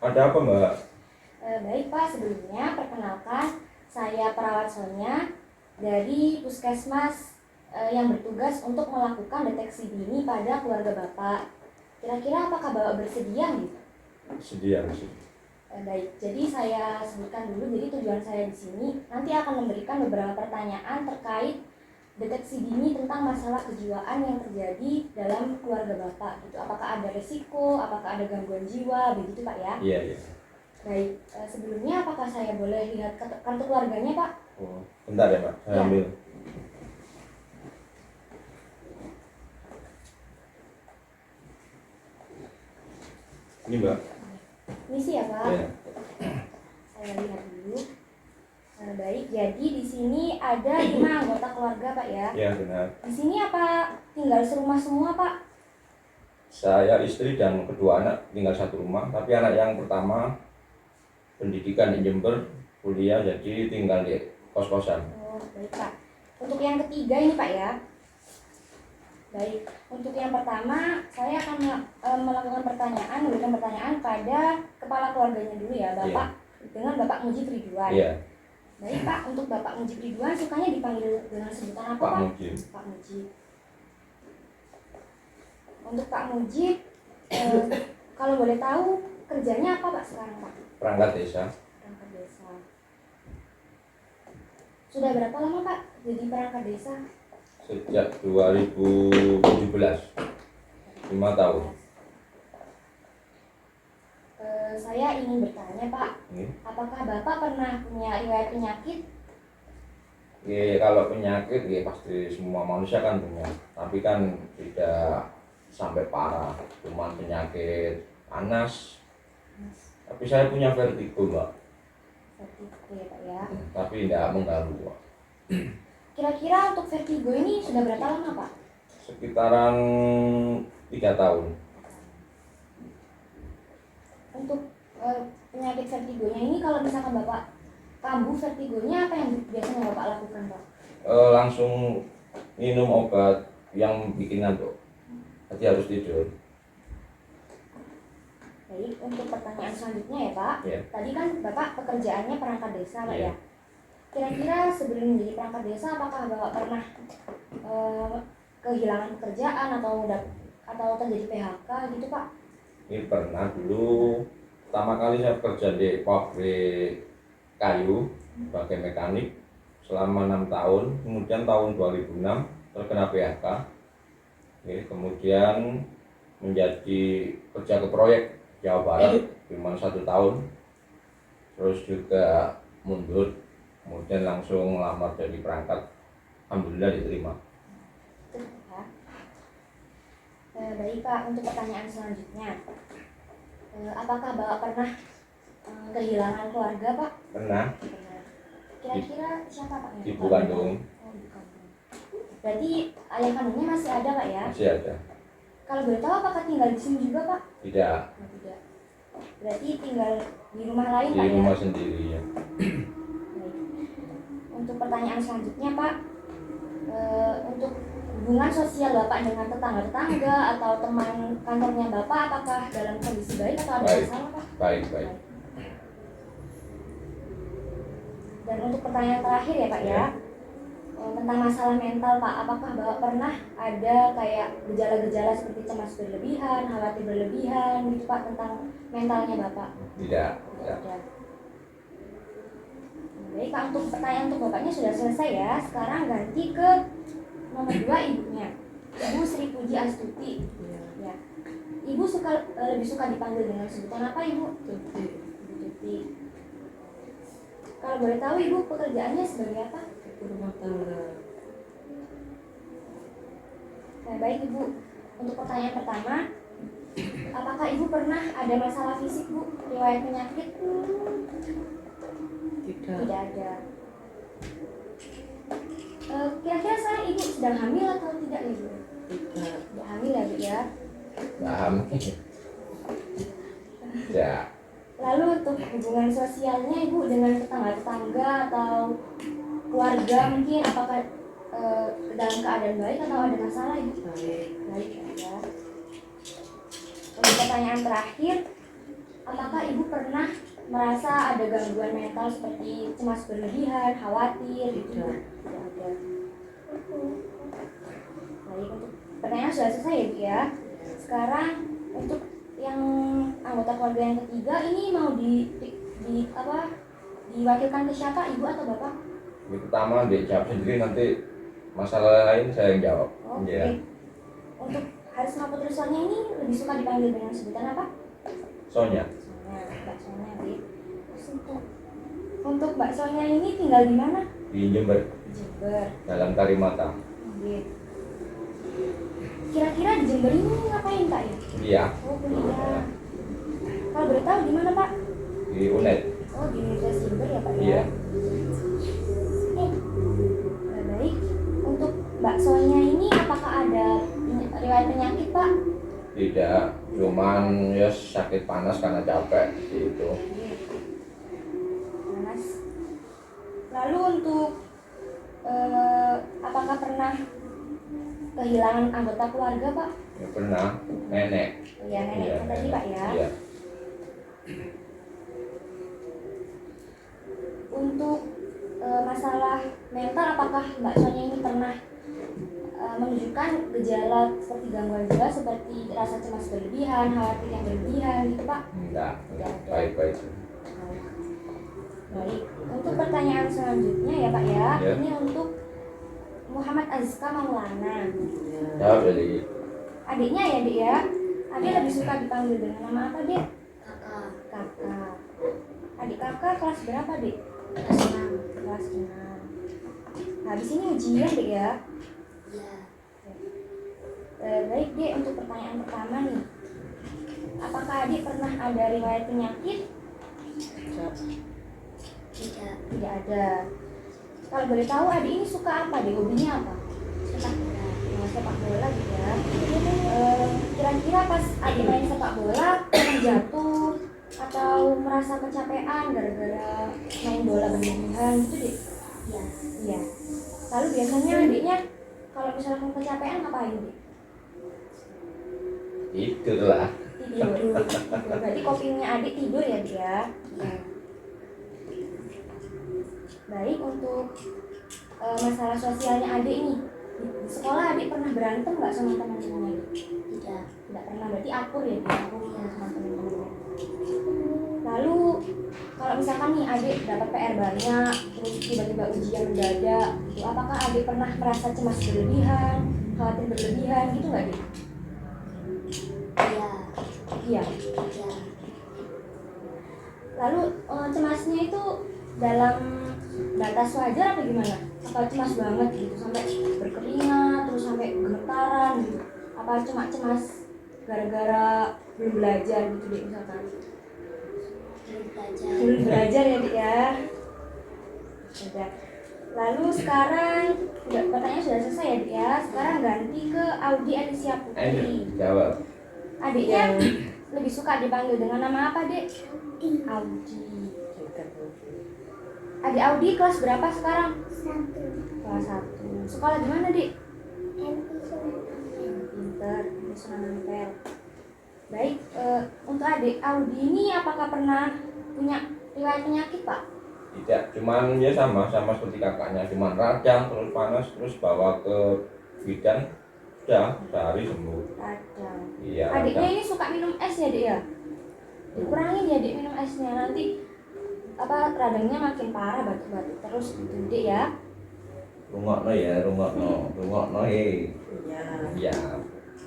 Ada apa, Mbak? Baik Pak, sebelumnya perkenalkan saya perawat Sonia dari Puskesmas yang bertugas untuk melakukan deteksi dini pada keluarga Bapak. Kira-kira apakah Bapak bersedia gitu? Sedia. Baik, jadi saya sebutkan dulu. Jadi tujuan saya di sini nanti akan memberikan beberapa pertanyaan terkait deteksi dini tentang masalah kejiwaan yang terjadi dalam keluarga Bapak. Gitu. Apakah ada resiko, apakah ada gangguan jiwa, begitu Pak ya? Iya. Baik, sebelumnya apakah saya boleh lihat kartu keluarganya Pak? Oh, bentar ya, Pak. Saya Ya. ambil. Ini, Mbak. Misi ya Pak? Iya. Saya lihat dulu. Baik, jadi di sini ada 5 anggota keluarga Pak ya? Iya, benar. Di sini apa tinggal serumah semua Pak? Saya, istri, dan kedua anak tinggal satu rumah. Tapi anak yang pertama pendidikan di Jember, kuliah, jadi tinggal di kos-kosan. Oh, baik Pak. Untuk yang ketiga ini Pak ya? Baik, untuk yang pertama saya akan melakukan memberikan pertanyaan pada kepala keluarganya dulu ya, Bapak. Dengan Bapak Mujib Ridwan. Iya. Baik Pak, untuk Bapak Mujib Ridwan sukanya dipanggil dengan sebutan apa Pak? Mujib. Pak Mujib. Untuk Pak Mujib, kalau boleh tahu kerjanya apa Pak sekarang Pak? Perangkat desa. Perangkat desa. Sudah berapa lama Pak jadi perangkat desa? Sejak 2017. 5 tahun. Saya ingin bertanya Pak, apakah Bapak pernah punya riwayat penyakit? Ya, kalau penyakit ya pasti semua manusia kan punya, tapi kan tidak sampai parah, cuma penyakit panas. Tapi saya punya vertigo, Mbak. Vertigo ya Pak ya. Tapi tidak mengganggu, Pak. Kira-kira untuk vertigo ini sudah berapa lama Pak? Sekitaran 3 tahun. Untuk penyakit vertigonya ini kalau misalkan Bapak kambuh vertigonya, apa yang biasanya Bapak lakukan Pak? Langsung minum obat yang bikin ngantuk. Jadi harus tidur. Baik, untuk pertanyaan selanjutnya ya Pak. Yeah. Tadi kan Bapak pekerjaannya perangkat desa Pak ya. Kira-kira sebelum menjadi perangkat desa apakah Bapak pernah kehilangan pekerjaan atau terjadi PHK gitu Pak? Ini pernah dulu, pertama kali saya kerja di pabrik kayu sebagai mekanik selama 6 tahun. Kemudian tahun 2006 terkena PHK. Kemudian menjadi kerja ke proyek Jawa Barat cuma 1 tahun. Terus juga mundur, kemudian langsung melamar jadi perangkat. Alhamdulillah diterima. Baik Pak, untuk pertanyaan selanjutnya, apakah Bapak pernah kehilangan keluarga Pak? Pernah. Kira-kira siapa Pak? Ibu kandung. Oh, ibu kandung. Berarti ayah kandungnya masih ada Pak ya? Masih ada. Kalau boleh tahu apakah tinggal di sini juga Pak? Tidak. Oh, tidak. Berarti tinggal di rumah lain Di Pak ya? Di rumah sendiri ya. Baik. Untuk pertanyaan selanjutnya Pak, untuk hubungan sosial Bapak dengan tetangga-tetangga atau teman kantornya Bapak apakah dalam kondisi baik atau ada masalah Pak? Baik. Dan untuk pertanyaan terakhir ya Pak ya, tentang masalah mental Pak, apakah Bapak pernah ada kayak gejala-gejala seperti cemas berlebihan, khawatir berlebihan gitu Pak tentang mentalnya Bapak? Tidak. Baik Pak, untuk pertanyaan untuk Bapaknya sudah selesai ya. Sekarang ganti ke nomor 2 ibunya, Ibu Sri Puji Astuti. Ya. Ibu lebih suka dipanggil dengan sebutan apa Ibu? Tuti. Ibu Tuti. Kalau boleh tahu Ibu pekerjaannya sebagai apa? Rumah tangga. Baik Ibu, untuk pertanyaan pertama, apakah Ibu pernah ada masalah fisik Bu? Riwayat penyakit? Tidak ada. Kira-kira sekarang Ibu sedang hamil atau tidak Ibu? Tidak hamil ya Bu ya? Paham. Ya. Lalu untuk hubungan sosialnya Ibu dengan tetangga-tetangga atau keluarga mungkin apakah dalam keadaan baik atau ada masalah Ibu? Baik ya. Untuk pertanyaan terakhir, apakah ibu pernah merasa ada gangguan mental seperti cemas berlebihan, khawatir gitu? Tidak ada. Baik, untuk pertanyaan sudah selesai ya Bu ya. Sekarang untuk yang anggota keluarga yang ketiga ini mau diwakilkan ke siapa, ibu atau bapak? Ini pertama dia jawab sendiri, nanti masalah lain saya yang jawab. Oke. Ya. Untuk Harisma Putri Sonia ini lebih suka dipanggil dengan sebutan apa? Sonya Sonia, Mbak Sonia. Terus untuk Mbak Sonia ini tinggal di mana? di Jember, Jember. Jalan Karimata. Oke. Kira-kira di Jember ini ngapain Pak ya? Iya, Oh, kuliah. Kalau boleh tahu di mana Pak? di UNED. Oh, di Universitas Jember ya Pak ya? Iya. Baik. Untuk Mbak Sonia ini apakah ada riwayat penyakit Pak? Tidak, cuman ya sakit panas karena capek gitu. Panas. Lalu untuk apakah pernah kehilangan anggota keluarga Pak? Ya pernah, nenek. Oh ya, nenek Iya, tadi Pak ya. Iya. Untuk masalah mental, apakah Mbak Sonia ini pernah menunjukkan gejala seperti gangguan jiwa seperti rasa cemas berlebihan, khawatir yang berlebihan gitu Pak? Enggak, Tidak ada. baik-baik. Baik, untuk pertanyaan selanjutnya ya Pak ya, Ya. ini untuk Muhammad Azka Maulana. Jawab jadi Adiknya ya Dek ya, adik lebih suka dipanggil dengan nama apa Dek? Kakak. Kakak. Adik kakak kelas berapa Dek? Kelas 6. Kelas 6. Habis ini ujian Dek ya. Iya. Baik Dek, untuk pertanyaan pertama nih, apakah adik pernah ada riwayat penyakit? Tidak. Tidak ada. Kalau boleh tahu adik ini suka apa Dek? Hobinya apa? Sepak bola. Sepak bola gitu ya. Kira-kira pas adik main sepak bola pernah jatuh atau merasa kecapean gara-gara main bola berlebihan gitu Dek? Iya. Iya. Lalu biasanya adiknya kalau misalkan kecapean ngapain Dek? itulah. Tidur. Berarti copingnya adik tidur ya dia. Iya. Baik, untuk masalah sosialnya adik nih, di sekolah adik pernah berantem nggak sama teman-temannya? Tidak. Tidak pernah, berarti akur ya dia, akur ya sama teman-temannya. Lalu kalau misalkan nih adik dapat PR banyak, terus tiba-tiba ujian mendadak, gitu, apakah adik pernah merasa cemas berlebihan, khawatir berlebihan gitu nggak Dik? Iya. Iya. Iya. Lalu cemasnya itu dalam batas wajar apa gimana? Apa cemas banget gitu sampai berkeringat terus sampai gemetaran gitu? Apa cuma cemas gara-gara belum belajar gitu Dik misalkan? Belum belajar. Belum belajar ya Dik ya. Sudah. Lalu sekarang pertanyaan sudah selesai ya Dik ya. Sekarang ganti ke Audi Alicia Putri. Jawab. Adiknya lebih suka dipanggil dengan nama apa Dek? Audi. Adik Audi kelas berapa sekarang? 1. Kelas 1. Sekolah di mana, Dik? MP Pinter, di Sunan Ampel. Baik, untuk adik Audi ini apakah pernah punya riwayat penyakit, Pak? Tidak, cuman ya sama seperti kakaknya, cuman radang terus panas terus bawa ke bidan, sudah sehari sembuh. Radang. Iya. Adiknya Radang. ini suka minum es ya, Dik ya? Dikurangin ya, Dik, minum esnya, nanti radangnya makin parah, batuk-batuk terus gitu, Dik ya. Rungokno ya, rungokno Iya.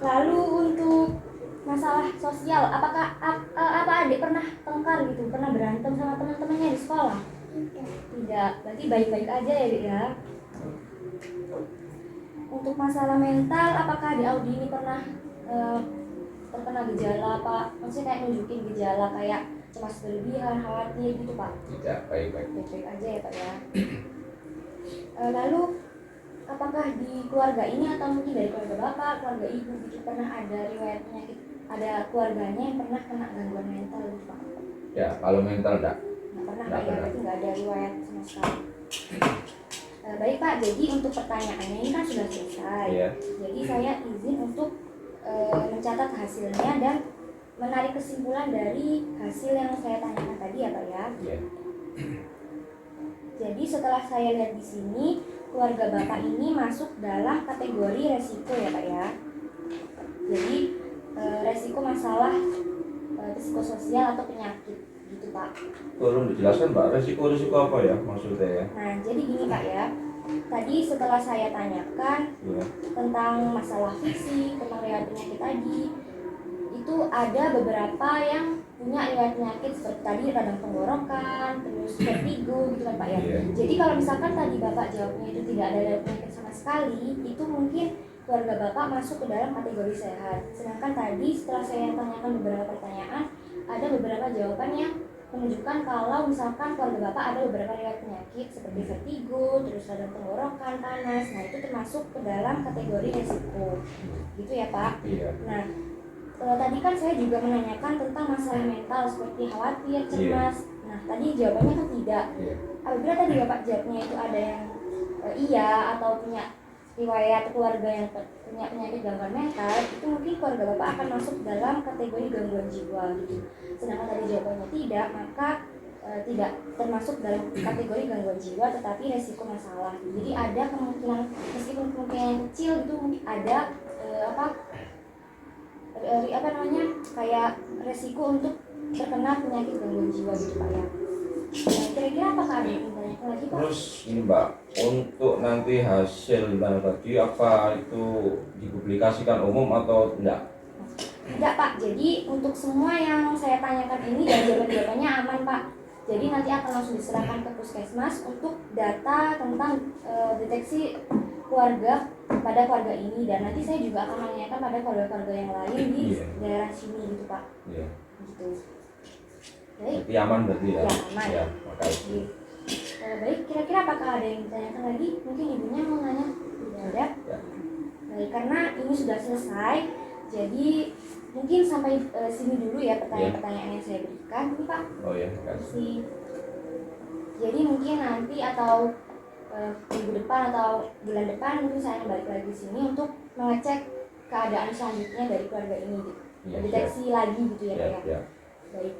Lalu untuk masalah sosial, apakah apa adik pernah tengkar gitu, pernah berantem sama teman-temannya di sekolah? Tidak, berarti baik-baik aja ya Dik ya. Untuk masalah mental, apakah adik Audi ini pernah terkena gejala Pak? Maksudnya kayak nunjukin gejala kayak cemas berlebihan, khawatir gitu Pak? Tidak, baik-baik. Baik-baik aja ya Pak ya. Lalu apakah di keluarga ini atau mungkin dari keluarga bapak, keluarga ibu gitu pernah ada riwayat penyakit, ada keluarganya yang pernah kena gangguan mental gitu Pak? Ya, kalau mental enggak. Nggak pernah Nggak Pak ya, pernah. berarti nggak ada riwayat sama sekali. Baik Pak, jadi untuk pertanyaannya ini kan sudah selesai. Iya. Jadi saya izin untuk mencatat hasilnya dan menarik kesimpulan dari hasil yang saya tanyakan tadi ya Pak ya. Iya. Jadi setelah saya lihat di sini, keluarga Bapak ini masuk dalam kategori resiko ya Pak ya. Jadi resiko masalah psikososial atau penyakit gitu Pak. Tolong dijelaskan Mbak, resiko-resiko apa ya maksudnya ya? Nah jadi gini Pak ya, tadi setelah saya tanyakan Iya. tentang masalah fisik, tentang riwayat penyakit tadi, itu ada beberapa yang punya riwayat penyakit seperti tadi radang tenggorokan, terus vertigo gitu kan Pak ya. Iya. Jadi kalau misalkan tadi Bapak jawabnya itu tidak ada riwayat penyakit sama sekali, itu mungkin keluarga Bapak masuk ke dalam kategori sehat. Sedangkan tadi setelah saya tanyakan beberapa pertanyaan, ada beberapa jawaban yang menunjukkan kalau misalkan keluarga Bapak ada beberapa riwayat penyakit seperti vertigo, terus radang tenggorokan, panas. Nah itu termasuk ke dalam kategori resiko, gitu ya Pak. Iya. Nah tadi kan saya juga menanyakan tentang masalah mental seperti khawatir, cemas. Nah tadi jawabannya kan tidak. Iya. Apabila tadi Bapak jawabnya itu ada yang iya atau punya riwayat keluarga yang punya penyakit gangguan mental, itu mungkin keluarga Bapak akan masuk dalam kategori gangguan jiwa gitu. Sedangkan tadi jawabannya tidak, maka tidak termasuk dalam kategori gangguan jiwa tetapi resiko masalah. Jadi ada kemungkinan, meskipun kemungkinan kecil itu ada apa namanya kayak resiko untuk terkena penyakit gangguan jiwa gitu Pak ya. Nah, kira-kira apakah ada yang ditanyakan lagi Pak? Terus ini Mbak, untuk nanti hasil tadi apa itu dipublikasikan umum atau enggak? Tidak Pak, jadi untuk semua yang saya tanyakan ini dan jawaban-jawabannya aman Pak. Jadi nanti akan langsung diserahkan ke puskesmas untuk data tentang deteksi keluarga pada keluarga ini, dan nanti saya juga akan menanyakan pada keluarga-keluarga yang lain di daerah sini gitu Pak. Iya. Gitu. Baik. Berarti aman berarti ya? Ya, aman. Ya, makasih. Baik, kira-kira apakah ada yang ditanyakan lagi? Mungkin ibunya mau nanya? Tidak ada? Ya. Baik, karena ini sudah selesai, jadi mungkin sampai sini dulu ya pertanyaan-pertanyaan yang saya berikan. Ini Pak. Oh ya, makasih. Jadi mungkin nanti atau minggu depan atau bulan depan mungkin saya akan balik lagi di sini untuk mengecek keadaan selanjutnya dari keluarga ini, Ya, deteksi lagi gitu ya Pak ya. Ya. Baik,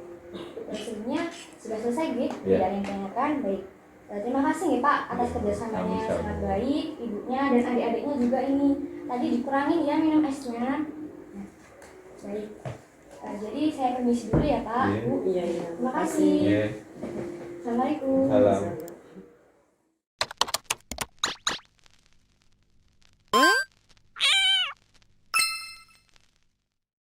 sebenarnya sudah selesai gitu, Ya. tidak ada yang ditanyakan. Baik, terima kasih nih Pak atas kerjasamanya yang Sama-sama. sangat baik, ibunya dan adik-adiknya juga ini. Tadi dikurangin ya minum esnya. Nah, baik, jadi saya permisi dulu ya Pak, Iya. Bu. Iya. Terima kasih. Iya. Assalamualaikum. Salam.